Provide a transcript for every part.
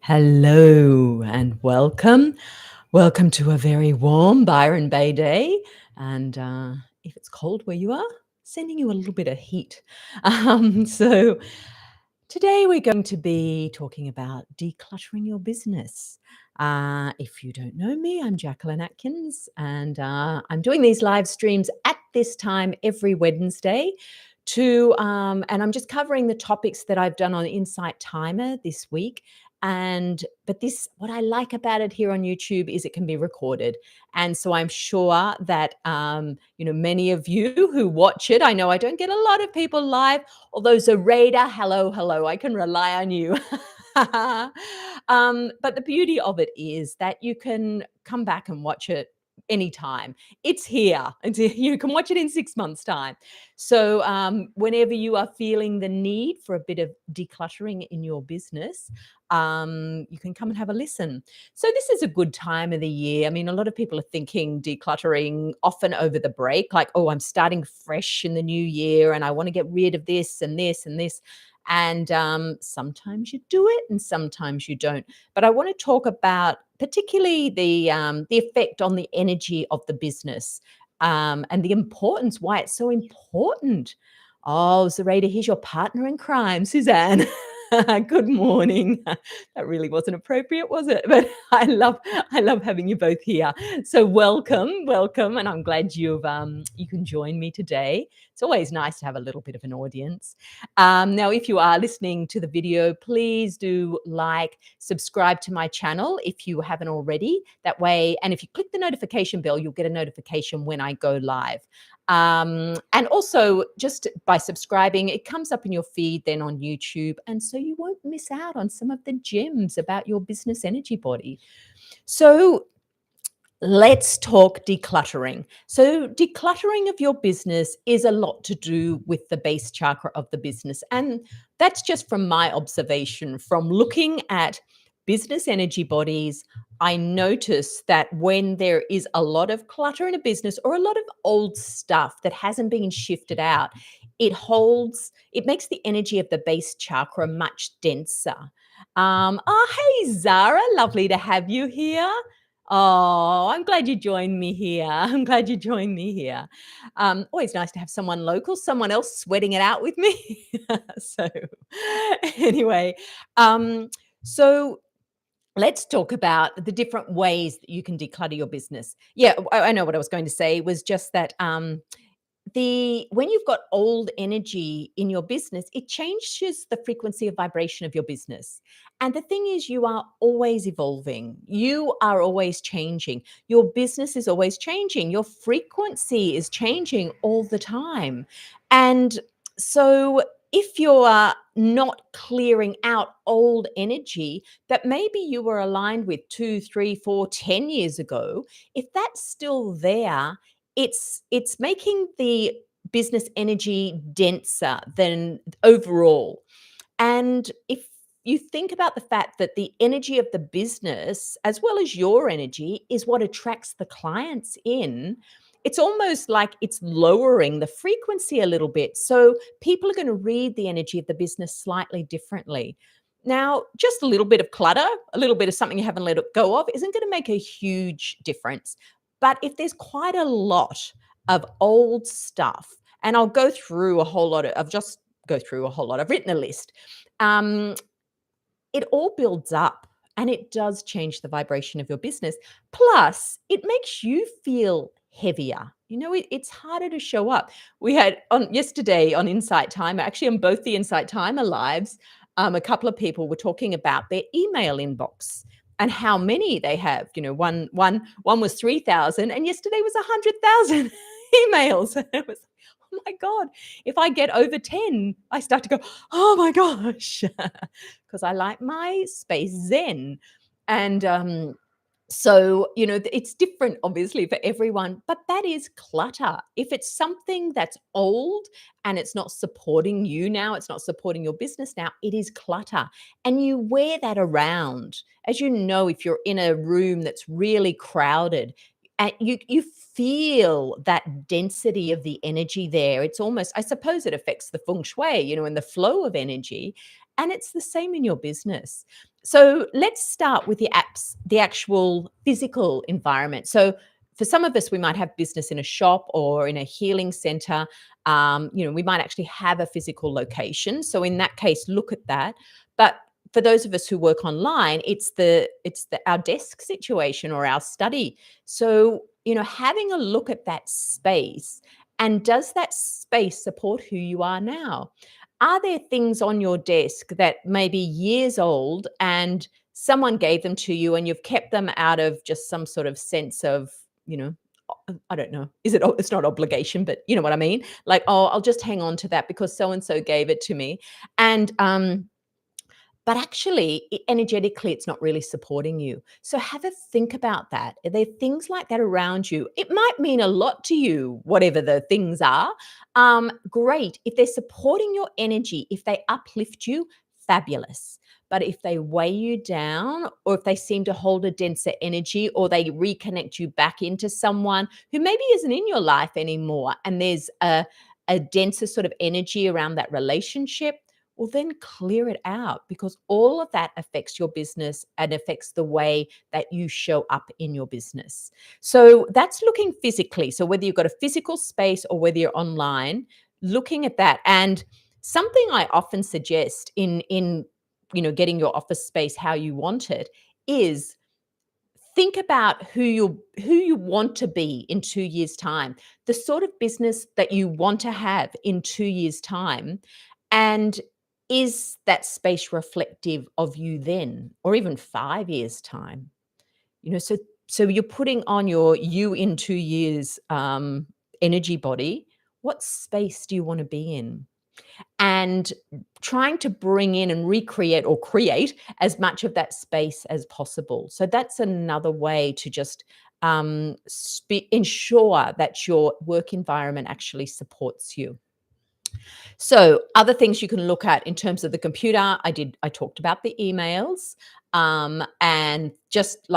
Hello and welcome. Welcome to a very warm Byron Bay day. And if it's cold where you are, sending you a little bit of heat. So today we're going to be talking about decluttering your business. If you don't know me, I'm Jacquelyn Atkins, and I'm doing these live streams at this time every Wednesday. And I'm just covering the topics that I've done on Insight Timer this week. But what I like about it here on YouTube is it can be recorded. And so I'm sure that, many of you who watch it, I know I don't get a lot of people live, although Zoraida, hello, I can rely on you. But the beauty of it is that you can come back and watch it anytime. It's here. You can watch it in 6 months' time. So whenever you are feeling the need for a bit of decluttering in your business, you can come and have a listen. So this is a good time of the year. I mean, a lot of people are thinking decluttering often over the break, like, oh, I'm starting fresh in the new year and I want to get rid of this and this and this. And sometimes you do it and sometimes you don't. But I want to talk about particularly the effect on the energy of the business, and the importance, why it's so important. Oh, Zoraida, here's your partner in crime, Suzanne. Good morning. That really wasn't appropriate, was it? But I love having you both here. So welcome, and I'm glad you can join me today. It's always nice to have a little bit of an audience. Now, if you are listening to the video, please do subscribe to my channel if you haven't already. That way, and if you click the notification bell, you'll get a notification when I go live. And also, just by subscribing, it comes up in your feed then on YouTube, and so you won't miss out on some of the gems about your business energy body. So let's talk decluttering. So decluttering of your business is a lot to do with the base chakra of the business. And that's just from my observation from looking at business energy bodies. I notice that when there is a lot of clutter in a business or a lot of old stuff that hasn't been shifted out, it makes the energy of the base chakra much denser. Hey, Zara, lovely to have you here. Oh, I'm glad you joined me here. Always nice to have someone local, someone else sweating it out with me. So anyway, so let's talk about the different ways that you can declutter your business. Yeah, I know what I was going to say was just that when you've got old energy in your business, it changes the frequency of vibration of your business. And the thing is, you are always evolving. You are always changing. Your business is always changing. Your frequency is changing all the time. And so if you're not clearing out old energy that maybe you were aligned with 2, 3, 4, 10 years ago, if that's still there, it's making the business energy denser than overall. And if you think about the fact that the energy of the business, as well as your energy, is what attracts the clients in, it's almost like it's lowering the frequency a little bit. So people are going to read the energy of the business slightly differently. Now, just a little bit of clutter, a little bit of something you haven't let go of, isn't going to make a huge difference. But if there's quite a lot of old stuff, and I'll go through a whole lot of, I've written a list. It all builds up and it does change the vibration of your business. Plus, it makes you feel heavier. It's harder to show up. We had yesterday on Insight Timer, actually on both the Insight Timer lives, a couple of people were talking about their email inbox and how many they have. One was 3,000 and yesterday was 100,000 emails. And it was, oh my God, if I get over 10, I start to go, oh my gosh, because I like my space zen. And so, it's different, obviously, for everyone, but that is clutter. If it's something that's old and it's not supporting you now, it's not supporting your business now, it is clutter. And you wear that around. As you know, if you're in a room that's really crowded, and you feel that density of the energy there. It's almost, I suppose it affects the feng shui, and the flow of energy. And it's the same in your business. So let's start with the actual physical environment. So for some of us, we might have business in a shop or in a healing center. We might actually have a physical location. So in that case, look at that. But for those of us who work online, it's the our desk situation or our study. So having a look at that space, and does that space support who you are now? Are there things on your desk that may be years old and someone gave them to you and you've kept them out of just some sort of sense of, you know, I don't know. It's not obligation, but you know what I mean? Like, oh, I'll just hang on to that because so and so gave it to me. And but actually, energetically, it's not really supporting you. So have a think about that. Are there things like that around you? It might mean a lot to you, whatever the things are. Great. If they're supporting your energy, if they uplift you, fabulous. But if they weigh you down, or if they seem to hold a denser energy, or they reconnect you back into someone who maybe isn't in your life anymore, and there's a denser sort of energy around that relationship, well, then clear it out, because all of that affects your business and affects the way that you show up in your business. So that's looking physically. So whether you've got a physical space or whether you're online, looking at that. And something I often suggest in getting your office space how you want it is think about who you want to be in 2 years time, the sort of business that you want to have in 2 years time, and is that space reflective of you then, or even 5 years time? So you're putting on your you in 2 years energy body. What space do you want to be in? And trying to bring in and recreate or create as much of that space as possible. So that's another way to just ensure that your work environment actually supports you. So other things you can look at in terms of the computer, I talked about the emails, and just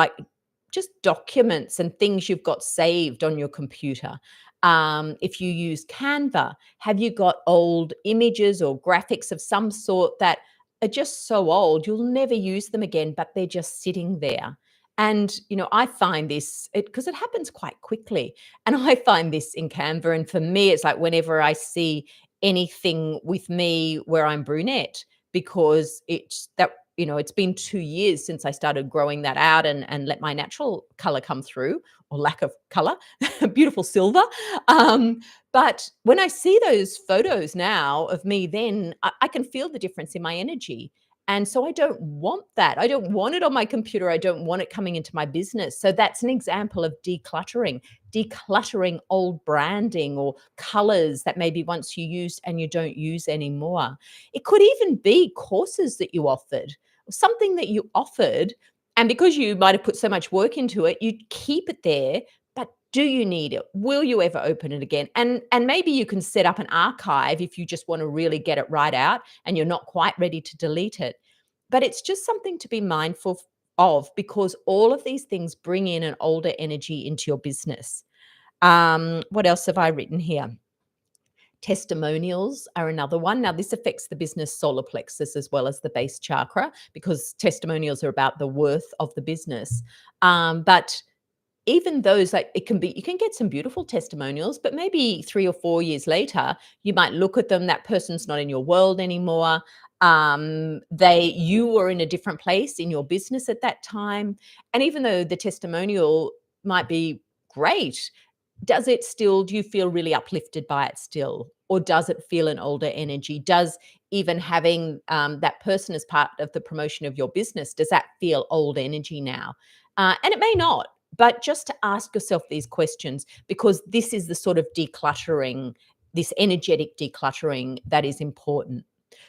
documents and things you've got saved on your computer. If you use Canva, have you got old images or graphics of some sort that are just so old you'll never use them again, but they're just sitting there? And I find this because it happens quite quickly, and I find this in Canva. And for me, it's like whenever I see anything with me where I'm brunette, because it's been 2 years since I started growing that out and let my natural color come through, or lack of color, beautiful silver. But when I see those photos now of me then, I can feel the difference in my energy. And so I don't want that. I don't want it on my computer. I don't want it coming into my business. So that's an example of decluttering old branding or colors that maybe once you used and you don't use anymore. It could even be courses that you offered, something that you offered, and because you might have put so much work into it, you keep it there. But do you need it? Will you ever open it again? And maybe you can set up an archive if you just want to really get it right out and you're not quite ready to delete it. But it's just something to be mindful of, because all of these things bring in an older energy into your business. What else have I written here? Testimonials are another one. Now, this affects the business solar plexus as well as the base chakra, because testimonials are about the worth of the business. But even those, like, you can get some beautiful testimonials, but maybe 3 or 4 years later, you might look at them, that person's not in your world anymore. You were in a different place in your business at that time. And even though the testimonial might be great, do you feel really uplifted by it still? Or does it feel an older energy? Does even having that person as part of the promotion of your business, does that feel old energy now? And it may not, but just to ask yourself these questions, because this is the sort of decluttering, this energetic decluttering, that is important.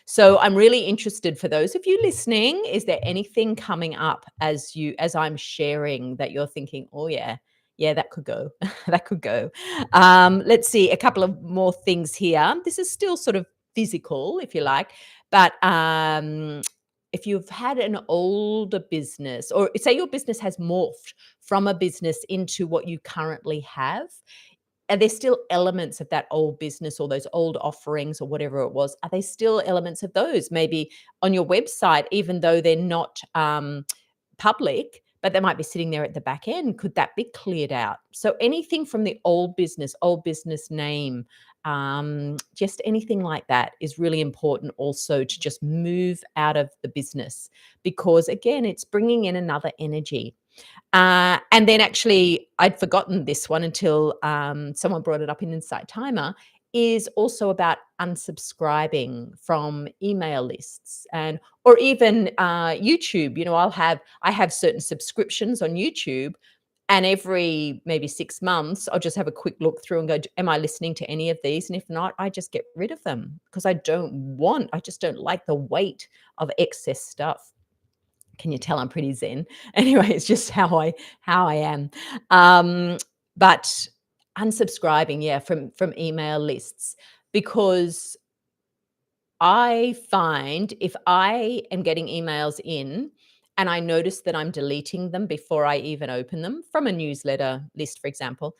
So I'm really interested, for those of you listening, is there anything coming up as I'm sharing that you're thinking, oh yeah, that could go. That could go. Let's see a couple of more things here. This is still sort of physical, if you like, but if you've had an older business, or say your business has morphed from a business into what you currently have, are there still elements of that old business or those old offerings or whatever it was? Are they still elements of those maybe on your website, even though they're not public, but they might be sitting there at the back end? Could that be cleared out? So anything from the old business name, just anything like that is really important also to just move out of the business, because again, it's bringing in another energy. And then actually, I'd forgotten this one until someone brought it up in Insight Timer, is also about unsubscribing from email lists, and or even YouTube. You know, I have certain subscriptions on YouTube, and every maybe 6 months, I'll just have a quick look through and go, am I listening to any of these? And if not, I just get rid of them because I just don't like the weight of excess stuff. Can you tell I'm pretty zen? Anyway, it's just how I am. But unsubscribing, yeah, from email lists, because I find if I am getting emails in and I notice that I'm deleting them before I even open them from a newsletter list, for example,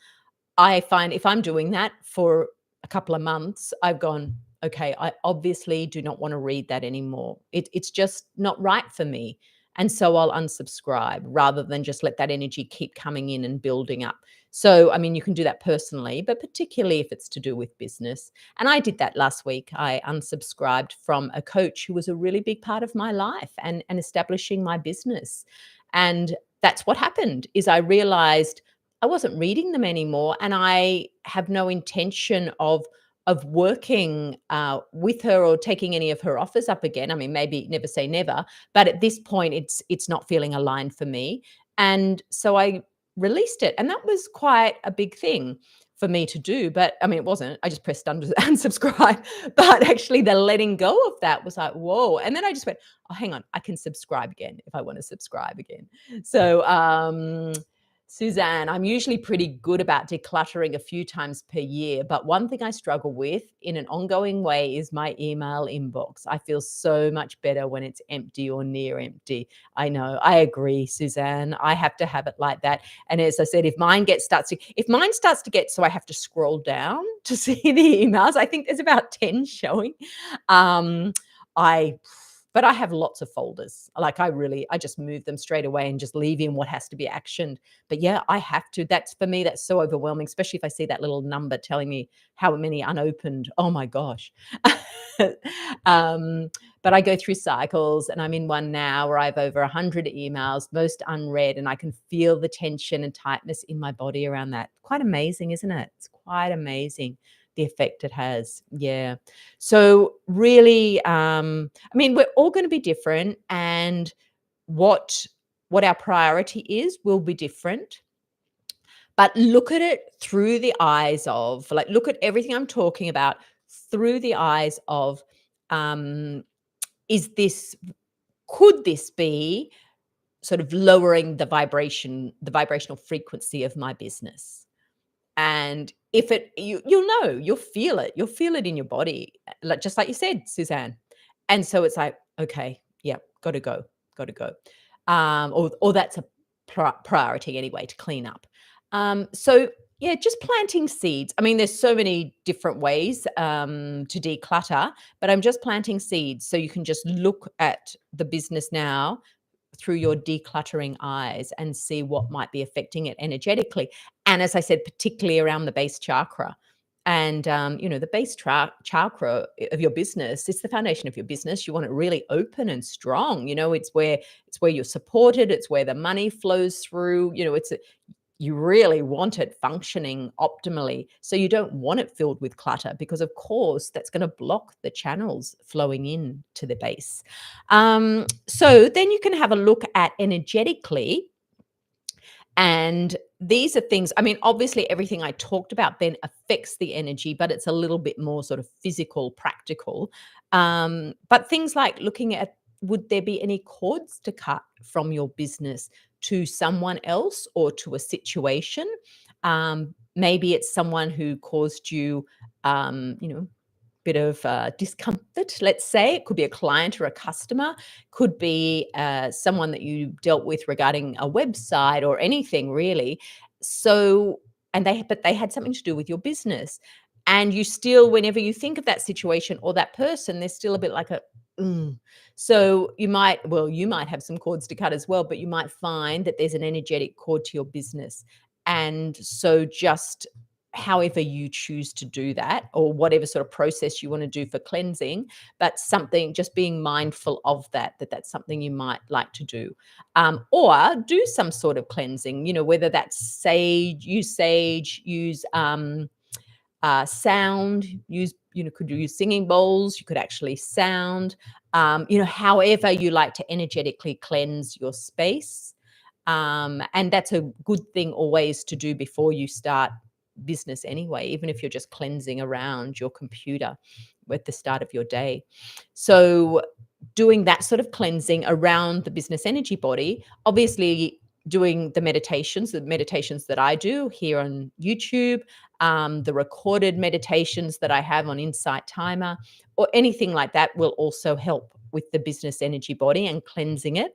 I find if I'm doing that for a couple of months, I've gone, okay, I obviously do not want to read that anymore. It's just not right for me. And so I'll unsubscribe rather than just let that energy keep coming in and building up. So, I mean, you can do that personally, but particularly if it's to do with business. And I did that last week. I unsubscribed from a coach who was a really big part of my life and establishing my business. And that's what happened is I realized I wasn't reading them anymore, and I have no intention of working with her or taking any of her offers up again. I mean, maybe never say never, but at this point, it's not feeling aligned for me, and so I released it, and that was quite a big thing for me to do. But I mean, it wasn't. I just pressed unsubscribe, but actually, the letting go of that was like, whoa! And then I just went, oh, hang on, I can subscribe again if I want to subscribe again. So. Suzanne, I'm usually pretty good about decluttering a few times per year, but one thing I struggle with in an ongoing way is my email inbox. I feel so much better when it's empty or near empty. I know, I agree, Suzanne. I have to have it like that. And as I said, if mine starts to get so I have to scroll down to see the emails, I think there's about 10 showing. I but I have lots of folders. Like I just move them straight away and just leave in what has to be actioned. But yeah, I have to. That's for me, that's so overwhelming, especially if I see that little number telling me how many unopened. Oh my gosh. um, but I go through cycles, and I'm in one now where I have over 100 emails, most unread, and I can feel the tension and tightness in my body around that. Quite amazing, isn't it? It's quite amazing the effect it has. Yeah. So really, I mean, we're all going to be different, and what what our priority is will be different. But look at it through the eyes of, like, look at everything I'm talking about through the eyes of, um, is this could this be sort of lowering the vibrational frequency of my business? And if you'll know, you'll feel it in your body, like just like you said, Suzanne. And so it's like, okay, yeah, got to go. Or that's a priority anyway to clean up. So yeah, just planting seeds. I mean, there's so many different ways to declutter, but I'm just planting seeds so you can just look at the business now through your decluttering eyes and see what might be affecting it energetically. And as I said, particularly around the base chakra. And, the base chakra of your business, it's the foundation of your business. You want it really open and strong. It's where you're supported. It's where the money flows through. You really want it functioning optimally. So you don't want it filled with clutter because, of course, that's going to block the channels flowing in to the base. So then you can have a look at energetically. And these are things, I mean, obviously, everything I talked about then affects the energy, but it's a little bit more sort of physical, practical. But things like looking at, would there be any cords to cut from your business to someone else or to a situation? Maybe it's someone who caused you, bit of discomfort, let's say. It could be a client or a customer, could be someone that you dealt with regarding a website or anything really. So but they had something to do with your business. And you still, whenever you think of that situation or that person, there's still a bit like a, "Mm." So you might have some cords to cut as well, but you might find that there's an energetic cord to your business. And so just however you choose to do that, or whatever sort of process you want to do for cleansing, but something, just being mindful of that's something you might like to do. Or do some sort of cleansing, whether that's sage, use sound, could use singing bowls, you could actually sound, however you like to energetically cleanse your space. And that's a good thing always to do before you start business anyway, even if you're just cleansing around your computer at the start of your day. So doing that sort of cleansing around the business energy body, obviously doing the meditations that I do here on YouTube, the recorded meditations that I have on Insight Timer, or anything like that will also help with the business energy body and cleansing it.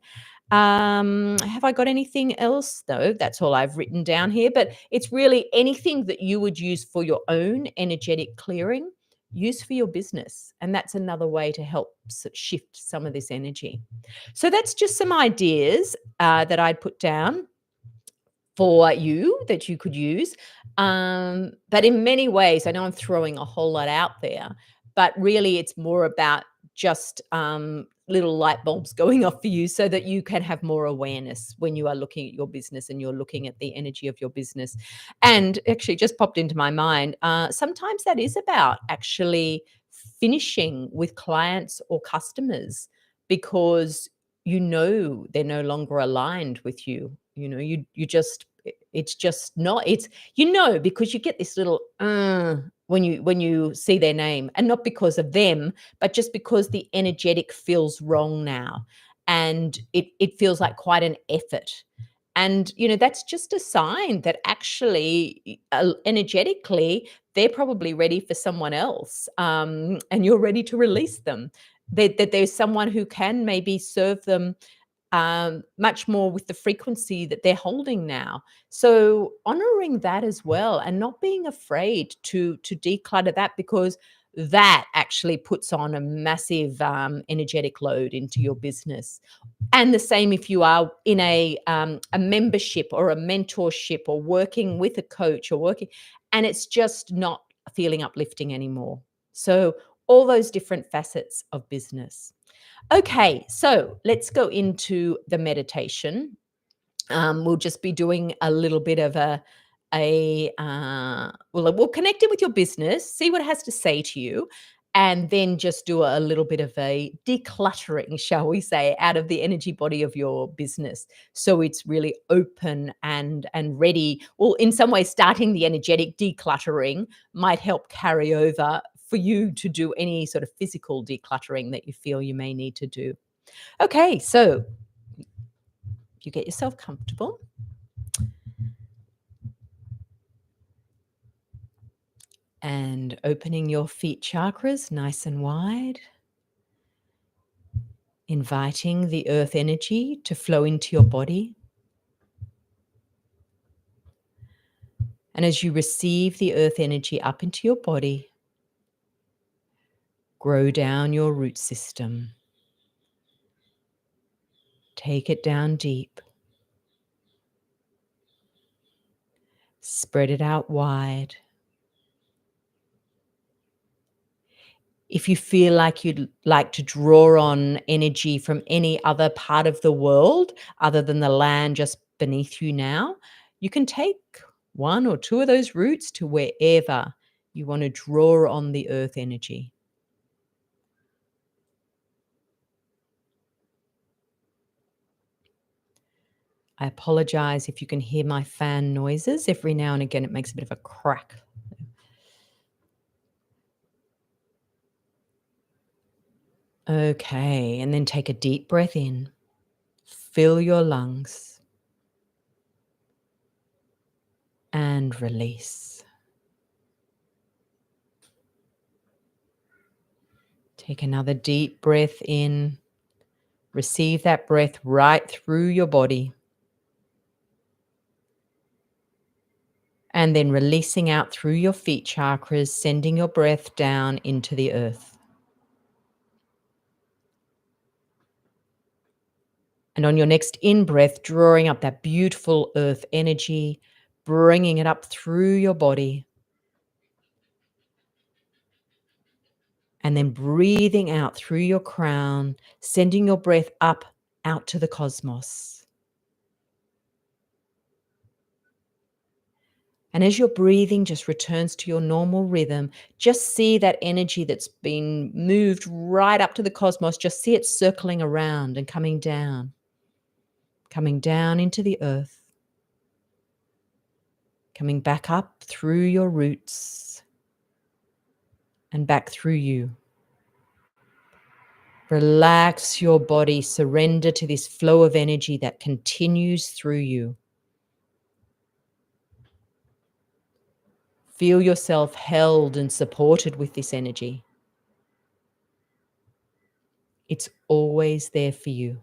Have I got anything else? No, that's all I've written down here. But it's really anything that you would use for your own energetic clearing, use for your business. And that's another way to help shift some of this energy. So that's just some ideas that I'd put down for you that you could use. But in many ways, I know I'm throwing a whole lot out there, but really it's more about just little light bulbs going off for you so that you can have more awareness when you are looking at your business and you're looking at the energy of your business. And actually, just popped into my mind, sometimes that is about actually finishing with clients or customers because they're no longer aligned with you. You just it's just not it's because you get this little when you see their name, and not because of them, but just because the energetic feels wrong now, and it feels like quite an effort. And that's just a sign that actually energetically they're probably ready for someone else, and you're ready to release them, that there's someone who can maybe serve them much more with the frequency that they're holding now. So honoring that as well, and not being afraid to declutter that, because that actually puts on a massive energetic load into your business. And the same if you are in a membership or a mentorship or working with a coach or working, and it's just not feeling uplifting anymore. So all those different facets of business. Okay, so let's go into the meditation. We'll just be doing a little bit of we'll connect it with your business, see what it has to say to you, and then just do a little bit of a decluttering, shall we say, out of the energy body of your business, so it's really open and ready. Well, in some ways, starting the energetic decluttering might help carry over for you to do any sort of physical decluttering that you feel you may need to do. Okay, so you get yourself comfortable. And opening your feet chakras nice and wide. Inviting the earth energy to flow into your body. And as you receive the earth energy up into your body, grow down your root system. Take it down deep. Spread it out wide. If you feel like you'd like to draw on energy from any other part of the world other than the land just beneath you now, you can take one or two of those roots to wherever you want to draw on the earth energy. I apologize if you can hear my fan noises. Every now and again, it makes a bit of a crack. Okay, and then take a deep breath in. Fill your lungs. And release. Take another deep breath in. Receive that breath right through your body. And then releasing out through your feet chakras, sending your breath down into the earth. And on your next in-breath, drawing up that beautiful earth energy, bringing it up through your body. And then breathing out through your crown, sending your breath up out to the cosmos. And as your breathing just returns to your normal rhythm, just see that energy that's been moved right up to the cosmos, just see it circling around and coming down into the earth, coming back up through your roots and back through you. Relax your body, surrender to this flow of energy that continues through you. Feel yourself held and supported with this energy. It's always there for you.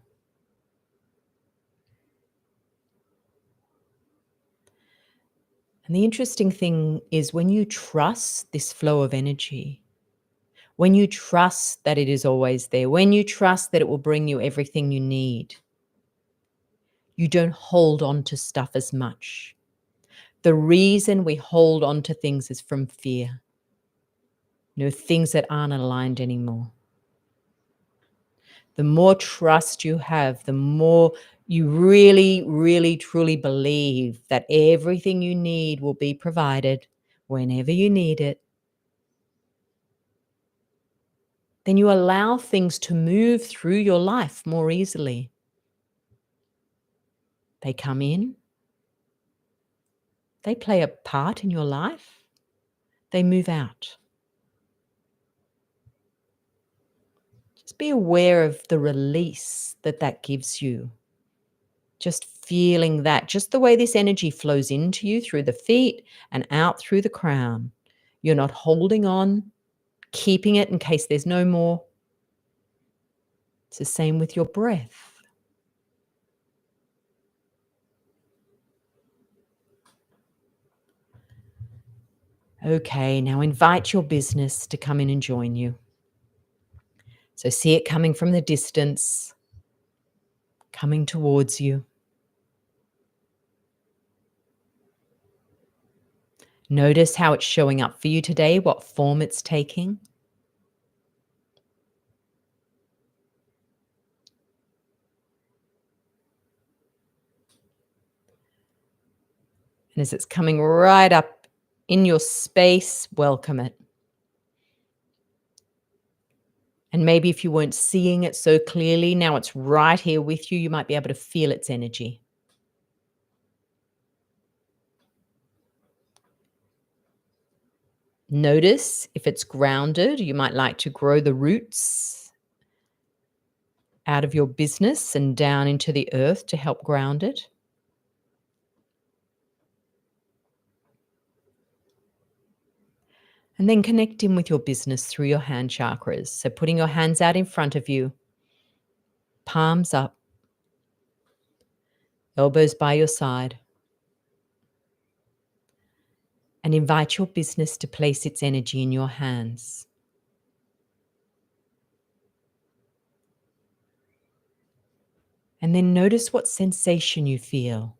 And the interesting thing is when you trust this flow of energy, when you trust that it is always there, when you trust that it will bring you everything you need, you don't hold on to stuff as much. The reason we hold on to things is from fear. Things that aren't aligned anymore. The more trust you have, the more you really, really, truly believe that everything you need will be provided whenever you need it, then you allow things to move through your life more easily. They come in, they play a part in your life, they move out. Just be aware of the release that gives you. Just feeling that, just the way this energy flows into you through the feet and out through the crown. You're not holding on, keeping it in case there's no more. It's the same with your breath. Okay, now invite your business to come in and join you. So see it coming from the distance, coming towards you. Notice how it's showing up for you today, what form it's taking. And as it's coming right up in your space, welcome it. And maybe if you weren't seeing it so clearly, now it's right here with you. You might be able to feel its energy. Notice if it's grounded. You might like to grow the roots out of your business and down into the earth to help ground it. And then connect in with your business through your hand chakras. So putting your hands out in front of you, palms up, elbows by your side. And invite your business to place its energy in your hands. And then notice what sensation you feel.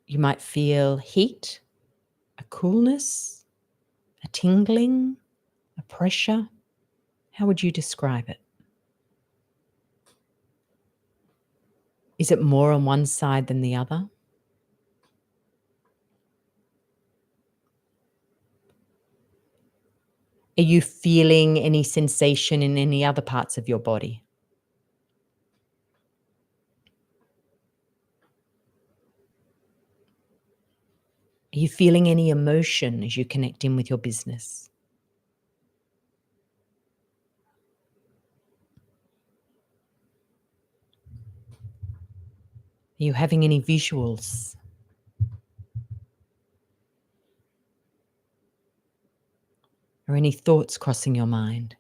You might feel heat, a coolness, a tingling, a pressure. How would you describe it? Is it more on one side than the other? Are you feeling any sensation in any other parts of your body? Are you feeling any emotion as you connect in with your business? Are you having any visuals? Or any thoughts crossing your mind?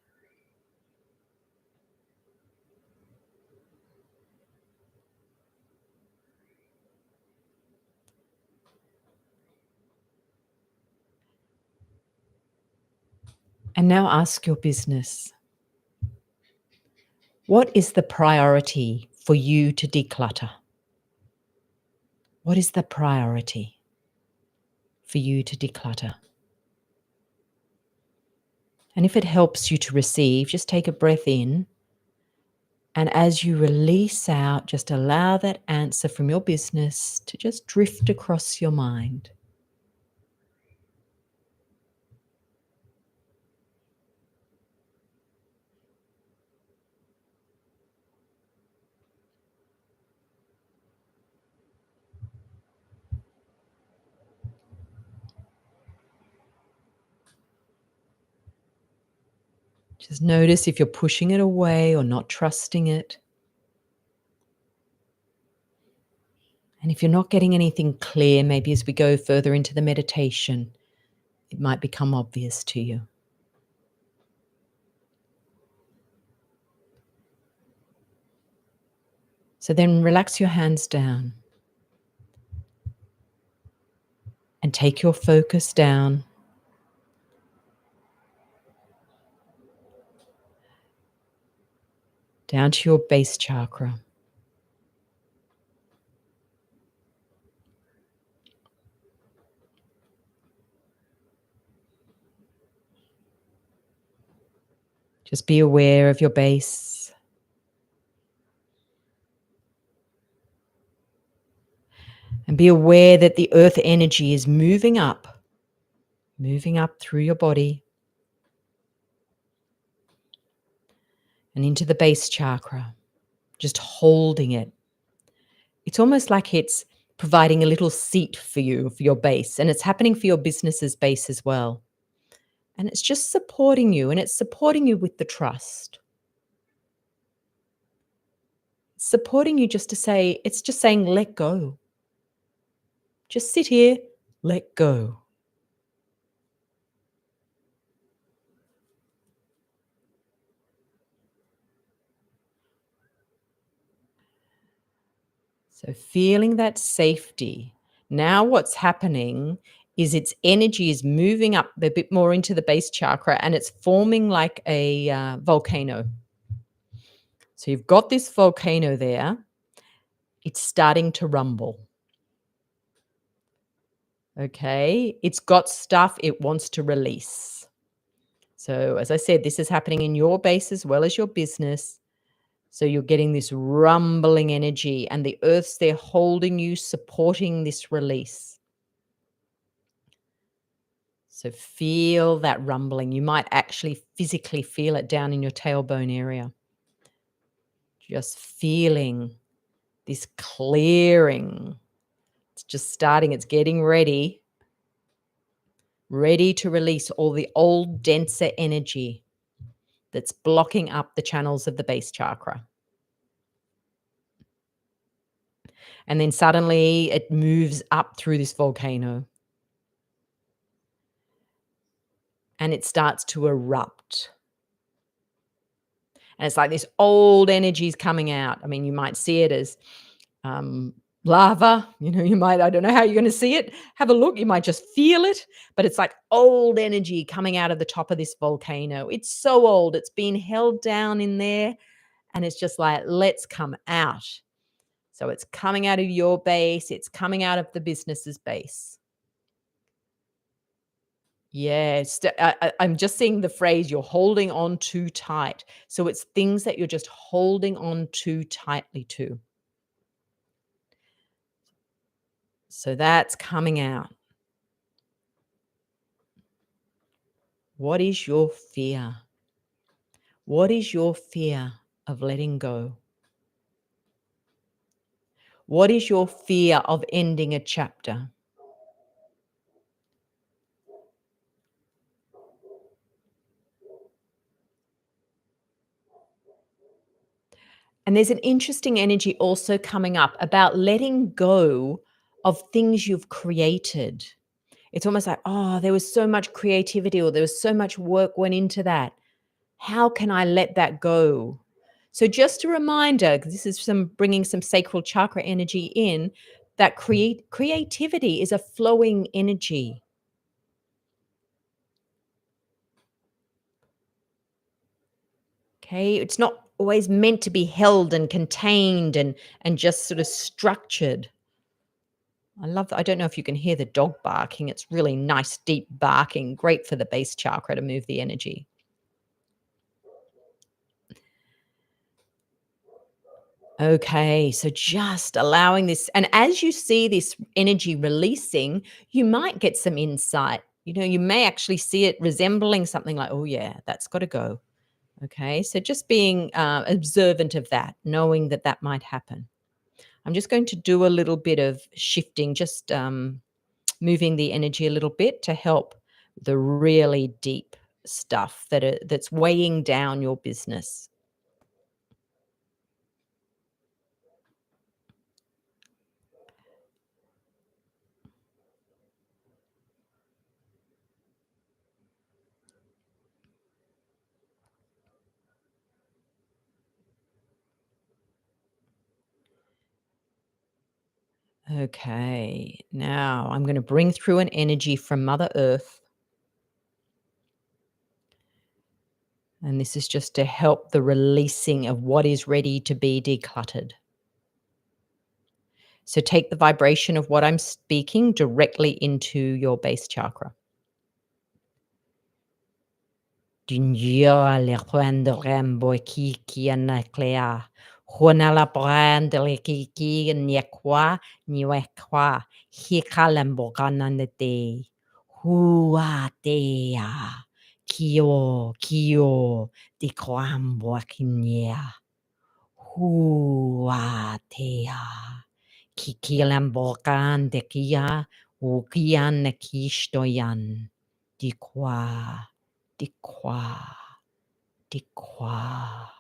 And now ask your business, what is the priority for you to declutter? What is the priority for you to declutter? And if it helps you to receive, just take a breath in. And as you release out, just allow that answer from your business to just drift across your mind. Just notice if you're pushing it away or not trusting it. And if you're not getting anything clear, maybe as we go further into the meditation, it might become obvious to you. So then relax your hands down and take your focus down to your base chakra. Just be aware of your base. And be aware that the earth energy is moving up through your body and into the base chakra, just holding it. It's almost like it's providing a little seat for you, for your base, and it's happening for your business's base as well. And it's just supporting you, and it's supporting you with the trust. It's supporting you just to say, it's just saying, let go. Just sit here, let go. So feeling that safety. Now what's happening is its energy is moving up a bit more into the base chakra, and it's forming like a volcano. So you've got this volcano there. It's starting to rumble. Okay. It's got stuff it wants to release. So as I said, this is happening in your base as well as your business. So you're getting this rumbling energy, and the earth's there holding you, supporting this release. So feel that rumbling. You might actually physically feel it down in your tailbone area. Just feeling this clearing. It's just starting. It's getting ready to release all the old, denser energy that's blocking up the channels of the base chakra. And then suddenly it moves up through this volcano. And it starts to erupt. And it's like this old energy is coming out. I mean, you might see it as lava. You might, I don't know how you're going to see it. Have a look. You might just feel it. But it's like old energy coming out of the top of this volcano. It's so old. It's been held down in there. And it's just like, let's come out. So it's coming out of your base. It's coming out of the business's base. Yes, I'm just seeing the phrase, you're holding on too tight. So it's things that you're just holding on too tightly to. So that's coming out. What is your fear? What is your fear of letting go? What is your fear of ending a chapter? And there's an interesting energy also coming up about letting go of things you've created. It's almost like, oh, there was so much creativity, or there was so much work went into that. How can I let that go? So just a reminder, 'cause this is bringing some sacral chakra energy in, that creativity is a flowing energy. Okay, it's not always meant to be held and contained and just sort of structured. I love that. I don't know if you can hear the dog barking. It's really nice, deep barking, great for the base chakra to move the energy. Okay, so just allowing this, and as you see this energy releasing, you might get some insight. You may actually see it resembling something like, oh, yeah, that's got to go. Okay, so just being observant of that, knowing that that might happen. I'm just going to do a little bit of shifting, just moving the energy a little bit to help the really deep stuff that's weighing down your business. Okay, now I'm going to bring through an energy from Mother Earth. And this is just to help the releasing of what is ready to be decluttered. So take the vibration of what I'm speaking directly into your base chakra. Dinjale cuando rembo kiki anaklea. Honala brandle kiki nyekwa nyekwa. Hikalembo kananete. Huatea. Kio. Dikwambo kinya. Huatea. Kikilembo kande kia. Ukian kistoyan. Dikwa. Declare, declare.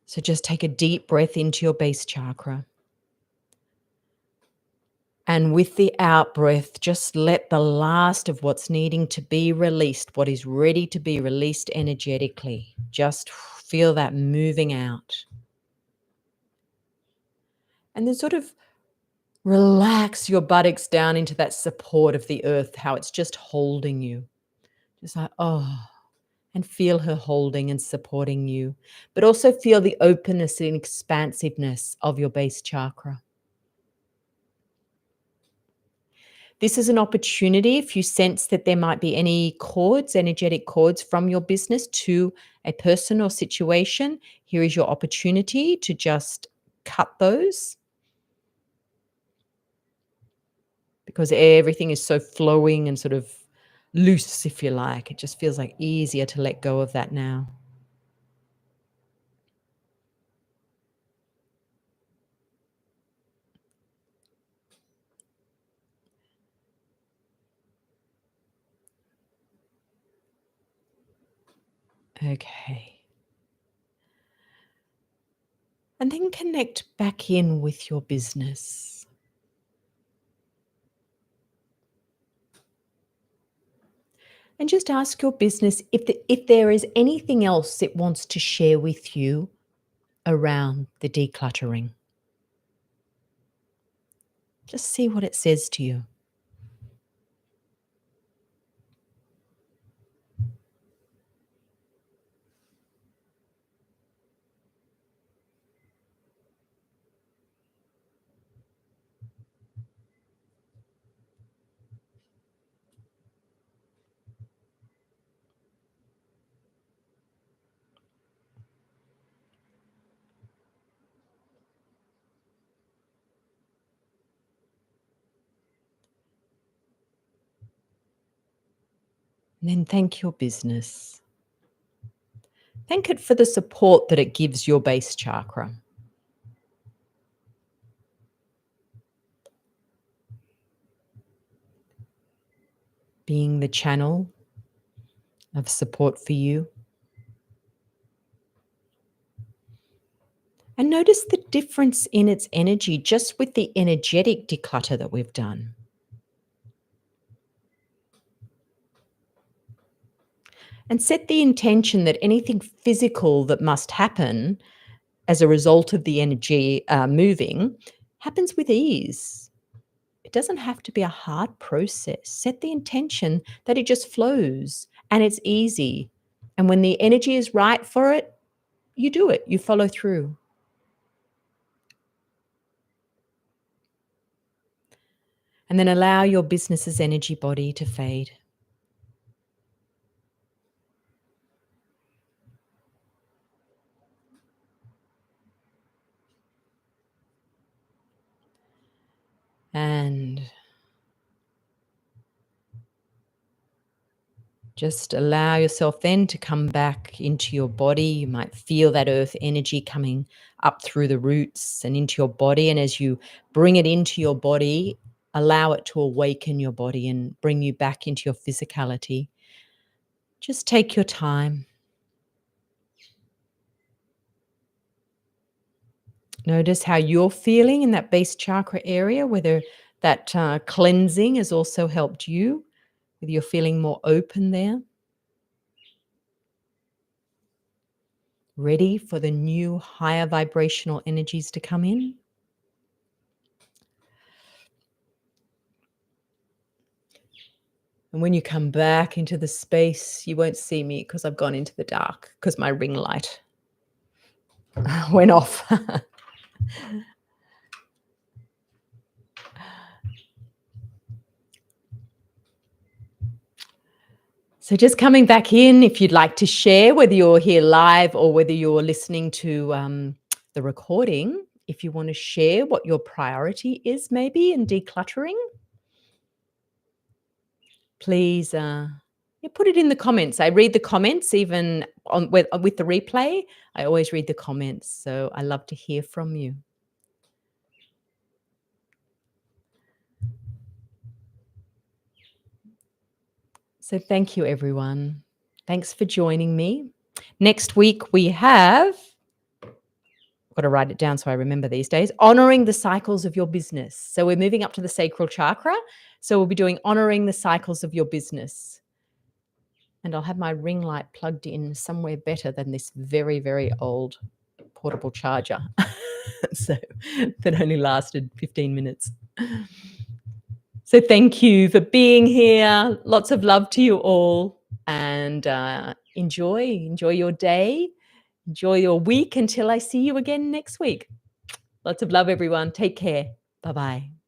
So just take a deep breath into your base chakra. And with the out breath, just let the last of what's needing to be released, what is ready to be released energetically, just feel that moving out. And then sort of relax your buttocks down into that support of the earth, how it's just holding you. Just like, oh, and feel her holding and supporting you, but also feel the openness and expansiveness of your base chakra. This is an opportunity if you sense that there might be any cords, energetic cords from your business to a person or situation. Here is your opportunity to just cut those, because everything is so flowing and sort of loose, if you like. It just feels like easier to let go of that now. Okay. And then connect back in with your business. And just ask your business if there is anything else it wants to share with you around the decluttering. Just see what it says to you. And then thank your business. Thank it for the support that it gives your base chakra. Being the channel of support for you. And notice the difference in its energy just with the energetic declutter that we've done. And set the intention that anything physical that must happen as a result of the energy moving happens with ease. It doesn't have to be a hard process. Set the intention that it just flows and it's easy. And when the energy is right for it, you do it, you follow through. And then allow your business's energy body to fade. And just allow yourself then to come back into your body. You might feel that earth energy coming up through the roots and into your body. And as you bring it into your body, allow it to awaken your body and bring you back into your physicality. Just take your time. Notice how you're feeling in that base chakra area, whether that cleansing has also helped you, whether you're feeling more open there. Ready for the new higher vibrational energies to come in. And when you come back into the space, you won't see me because I've gone into the dark because my ring light went off. So just coming back in, if you'd like to share, whether you're here live or whether you're listening to the recording, if you want to share what your priority is maybe in decluttering, please put it in the comments. I read the comments even with the replay. I always read the comments, so I love to hear from you. So thank you, everyone. Thanks for joining me. Next week we have, I've got to write it down so I remember these days, honoring the cycles of your business. So we're moving up to the sacral chakra. So we'll be doing honoring the cycles of your business. And I'll have my ring light plugged in somewhere better than this very, very old portable charger. So that only lasted 15 minutes. So thank you for being here. Lots of love to you all, and enjoy your day, enjoy your week until I see you again next week. Lots of love, everyone. Take care. Bye-bye.